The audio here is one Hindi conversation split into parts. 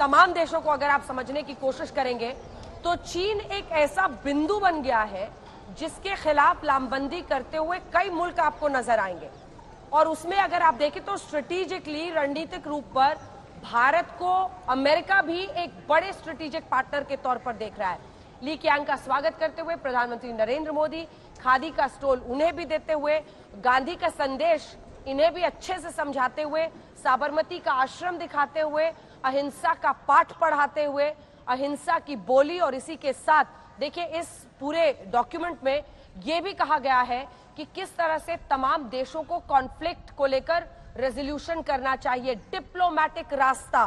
तमाम देशों को अगर आप समझने की कोशिश करेंगे तो चीन एक ऐसा बिंदु बन गया है जिसके खिलाफ लामबंदी करते हुए कई मुल्क आपको नजर आएंगे। और उसमें अगर आप देखें तो स्ट्रेटेजिकली, रणनीतिक रूप पर भारत को अमेरिका भी एक बड़े स्ट्रेटेजिक पार्टनर के तौर पर देख रहा है। ली कियांग का स्वागत करते हुए प्रधानमंत्री नरेंद्र मोदी खादी का स्टॉल उन्हें भी देते हुए, गांधी का संदेश इन्हें भी अच्छे से समझाते हुए, साबरमती का आश्रम दिखाते हुए, अहिंसा का पाठ पढ़ाते हुए, अहिंसा की बोली। और इसी के साथ देखिए इस पूरे डॉक्यूमेंट में यह भी कहा गया है कि किस तरह से तमाम देशों को कॉन्फ्लिक्ट को लेकर रेजोल्यूशन करना चाहिए, डिप्लोमैटिक रास्ता,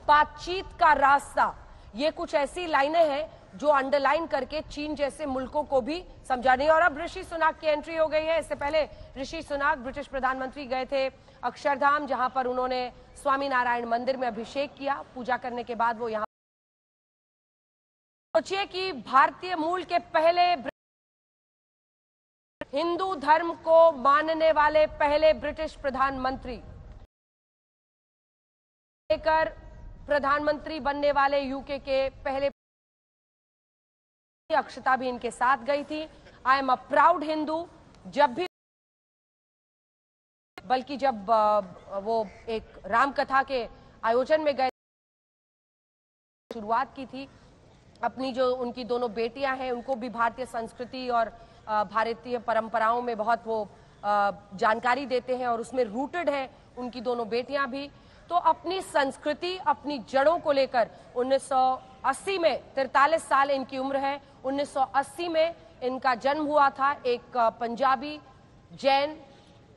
बातचीत का रास्ता। ये कुछ ऐसी लाइनें हैं जो अंडरलाइन करके चीन जैसे मुल्कों को भी समझानी है। और अब ऋषि सुनाक की एंट्री हो गई है। इससे पहले ऋषि सुनाक ब्रिटिश प्रधानमंत्री गए थे अक्षरधाम, जहां पर उन्होंने स्वामी नारायण मंदिर में अभिषेक किया। पूजा करने के बाद वो यहां, सोचिए कि भारतीय मूल के पहले, हिंदू धर्म को मानने वाले पहले ब्रिटिश प्रधानमंत्री, लेकर प्रधानमंत्री बनने वाले यूके के पहले, अक्षता भी इनके साथ गई थी। I am a proud Hindu. जब भी, बल्कि जब वो एक राम कथा के आयोजन में गए, शुरुआत की थी अपनी, जो उनकी दोनों बेटियां हैं उनको भी भारतीय संस्कृति और भारतीय परंपराओं में बहुत वो जानकारी देते हैं और उसमें रूटेड है उनकी दोनों बेटियां भी। तो अपनी संस्कृति, अपनी जड़ों को लेकर 1980 में, 43 साल इनकी उम्र है, 1980 में इनका जन्म हुआ था एक पंजाबी जैन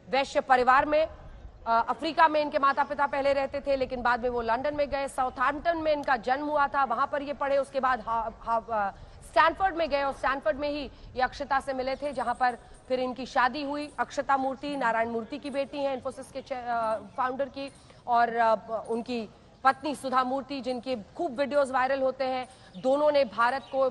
वैश्य परिवार में। अफ्रीका में इनके माता पिता पहले रहते थे, लेकिन बाद में वो लंदन में गए। साउथहैम्पटन में इनका जन्म हुआ था, वहां पर ये पढ़े। उसके बाद स्टैनफोर्ड में गए और स्टैनफोर्ड में ही ये अक्षता से मिले थे, जहां पर फिर इनकी शादी हुई। अक्षता मूर्ति नारायण मूर्ति की बेटी हैं, इन्फोसिस के फाउंडर की, और उनकी पत्नी सुधा मूर्ति, जिनके खूब वीडियोस वायरल होते हैं। दोनों ने भारत को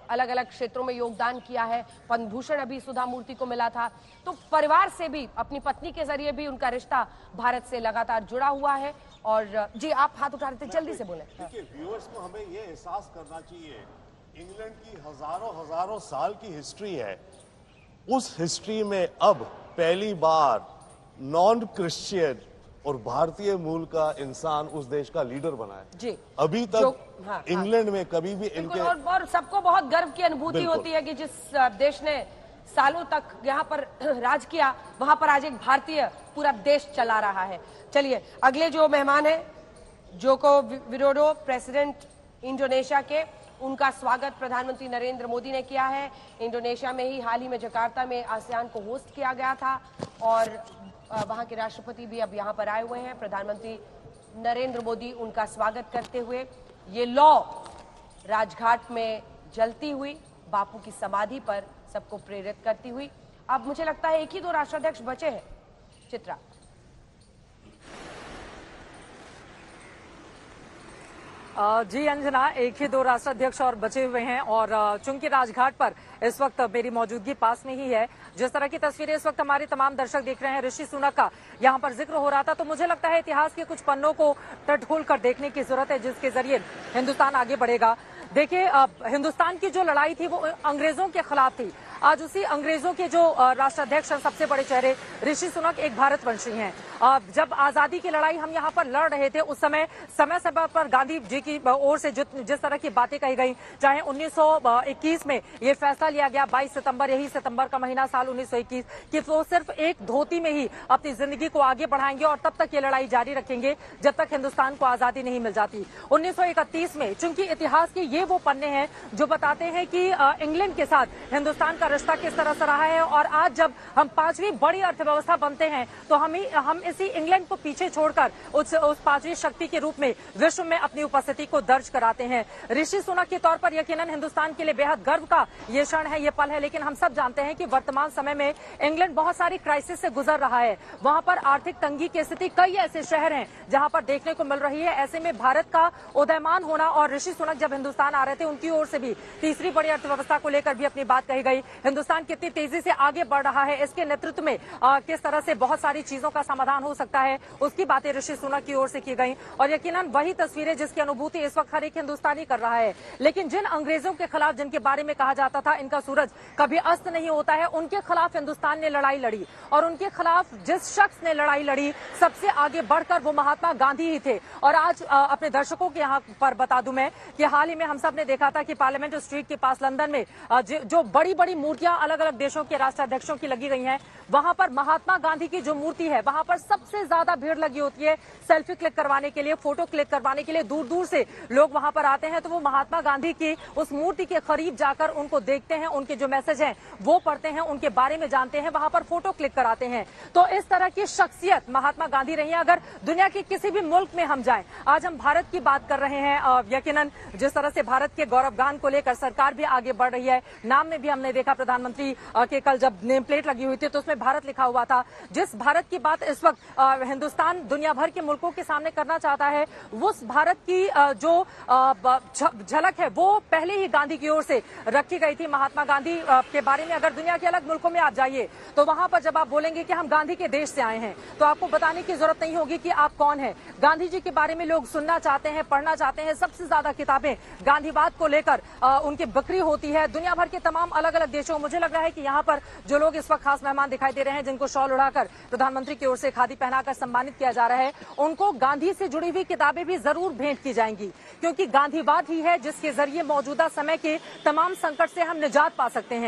अलग अलग क्षेत्रों में योगदान किया है। पद्म भूषण अभी सुधा मूर्ति को मिला था। तो परिवार से भी, अपनी पत्नी के जरिए भी उनका रिश्ता भारत से लगातार जुड़ा हुआ है। और जी, आप हाथ उठा रहे थे, जल्दी से बोले। देखिए, व्यूअर्स को हमें ये एहसास करना चाहिए, इंग्लैंड की हजारों साल की हिस्ट्री है। उस हिस्ट्री में अब पहली बार नॉन क्रिश्चियन और भारतीय मूल का इंसान उस देश का लीडर बना है जी। अभी तक इंग्लैंड में कभी भी इनके, और सबको बहुत गर्व की अनुभूति होती है कि जिस देश ने सालों तक यहाँ पर राज किया, वहां पर आज एक भारतीय पूरा देश चला रहा है। चलिए, अगले जो मेहमान है जोको विडोडो, प्रेसिडेंट इंडोनेशिया के, उनका स्वागत प्रधानमंत्री नरेंद्र मोदी ने किया है। इंडोनेशिया में ही हाल ही में जकार्ता में आसियान को होस्ट किया गया था और वहां के राष्ट्रपति भी अब यहां पर आए हुए हैं। प्रधानमंत्री नरेंद्र मोदी उनका स्वागत करते हुए, ये लौ राजघाट में जलती हुई बापू की समाधि पर सबको प्रेरित करती हुई। अब मुझे लगता है एक ही दो राष्ट्राध्यक्ष बचे हैं। चित्रा जी अंजना, एक ही दो राष्ट्राध्यक्ष और बचे हुए हैं और चूंकि राजघाट पर इस वक्त मेरी मौजूदगी पास में ही है, जिस तरह की तस्वीरें इस वक्त हमारे तमाम दर्शक देख रहे हैं, ऋषि सुनक का यहाँ पर जिक्र हो रहा था, तो मुझे लगता है इतिहास के कुछ पन्नों को टटोल कर देखने की जरूरत है, जिसके जरिए हिंदुस्तान आगे बढ़ेगा। देखिए, हिंदुस्तान की जो लड़ाई थी वो अंग्रेजों के खिलाफ थी। आज उसी अंग्रेजों के जो राष्ट्राध्यक्ष हैं, सबसे बड़े चेहरे, ऋषि सुनक एक भारतवंशी हैं। जब आजादी की लड़ाई हम यहाँ पर लड़ रहे थे, उस समय समय पर गांधी जी की ओर से जिस तरह की बातें कही गई, चाहे 1921 में ये फैसला लिया गया, 22 सितंबर, यही सितंबर का महीना साल 1921, कि वो सिर्फ एक धोती में ही अपनी जिंदगी को आगे बढ़ाएंगे और तब तक ये लड़ाई जारी रखेंगे जब तक हिंदुस्तान को आजादी नहीं मिल जाती। 1931 में, चूंकि इतिहास के ये वो पन्ने हैं जो बताते हैं कि इंग्लैंड के साथ हिंदुस्तान का रिश्ता किस तरह से रहा है, और आज जब हम 5वीं बड़ी अर्थव्यवस्था बनते हैं तो हम इसी इंग्लैंड को पीछे छोड़कर उस 5वीं शक्ति के रूप में विश्व में अपनी उपस्थिति को दर्ज कराते हैं। ऋषि सुनक के तौर पर यकीनन हिंदुस्तान के लिए बेहद गर्व का ये क्षण है, ये पल है, लेकिन हम सब जानते हैं कि वर्तमान समय में इंग्लैंड बहुत सारी क्राइसिस से गुजर रहा है। वहां पर आर्थिक तंगी की स्थिति, कई ऐसे शहर हैं जहां पर देखने को मिल रही है। ऐसे में भारत का उदयमान होना, और ऋषि सुनक जब हिंदुस्तान आ रहे थे, उनकी ओर से भी तीसरी बड़ी अर्थव्यवस्था को लेकर भी अपनी बात कही गई। हिंदुस्तान कितनी तेजी से आगे बढ़ रहा है, इसके नेतृत्व में किस तरह से बहुत सारी चीजों का समाधान समाधान हो सकता है, उसकी बातें ऋषि सुनक की ओर से की गई और यकीनन वही तस्वीरें जिसकी अनुभूति इस वक्त हर एक हिंदुस्तानी कर रहा है। लेकिन जिन अंग्रेजों के खिलाफ जिनके बारे में कहा जाता था इनका सूरज कभी अस्त नहीं होता है, उनके खिलाफ हिंदुस्तान ने लड़ाई लड़ी और उनके खिलाफ जिस शख्स ने लड़ाई लड़ी सबसे आगे बढ़कर वो महात्मा गांधी ही थे। और आज अपने दर्शकों के यहाँ पर बता दूं मैं कि हाल ही में हम सब ने देखा था कि पार्लियामेंट स्ट्रीट के पास लंदन में जो बड़ी बड़ी मूर्तियां अलग अलग देशों के राष्ट्राध्यक्षों की लगी गई हैं, वहां पर महात्मा गांधी की जो मूर्ति है वहां पर सबसे ज्यादा भीड़ लगी होती है सेल्फी क्लिक करवाने के लिए, फोटो क्लिक करवाने के लिए। दूर दूर से लोग वहां पर आते हैं तो वो महात्मा गांधी की उस मूर्ति के करीब जाकर उनको देखते हैं, उनके जो मैसेज हैं वो पढ़ते हैं, उनके बारे में जानते हैं, वहां पर फोटो क्लिक कराते हैं। तो इस तरह की शख्सियत महात्मा गांधी रही है। अगर दुनिया के किसी भी मुल्क में हम जाएं, आज हम भारत की बात कर रहे हैं, यकीनन जिस तरह से भारत के गौरवगान को लेकर सरकार भी आगे बढ़ रही है। नाम में भी हमने देखा प्रधानमंत्री के कल जब नेम प्लेट लगी हुई थी तो उसमें भारत लिखा हुआ था। जिस भारत की बात इस वक्त हिंदुस्तान दुनिया भर के मुल्कों के सामने करना चाहता है, उस भारत की जो झलक है वो पहले ही गांधी की ओर से रखी गई थी। महात्मा गांधी के बारे में अगर दुनिया के अलग मुल्कों में आप जाइए तो वहां पर जब आप बोलेंगे कि हम गांधी के देश से आए हैं तो आपको बताने की जरूरत नहीं होगी कि आप कौन हैं। गांधी जी के बारे में लोग सुनना चाहते हैं, पढ़ना चाहते हैं। सबसे ज्यादा किताबें गांधीवाद को लेकर उनकी बिक्री होती है दुनिया भर के तमाम अलग अलग देशों। मुझे लग रहा है कि यहाँ पर जो लोग इस वक्त खास मेहमान दिखाई दे रहे हैं, जिनको शॉल उड़ाकर प्रधानमंत्री की ओर से खादी पहनाकर सम्मानित किया जा रहा है, उनको गांधी से जुड़ी हुई किताबें भी जरूर भेंट की जाएंगी, क्योंकि गांधीवाद ही है जिसके जरिए मौजूदा समय के तमाम संकट से हम निजात पा सकते हैं।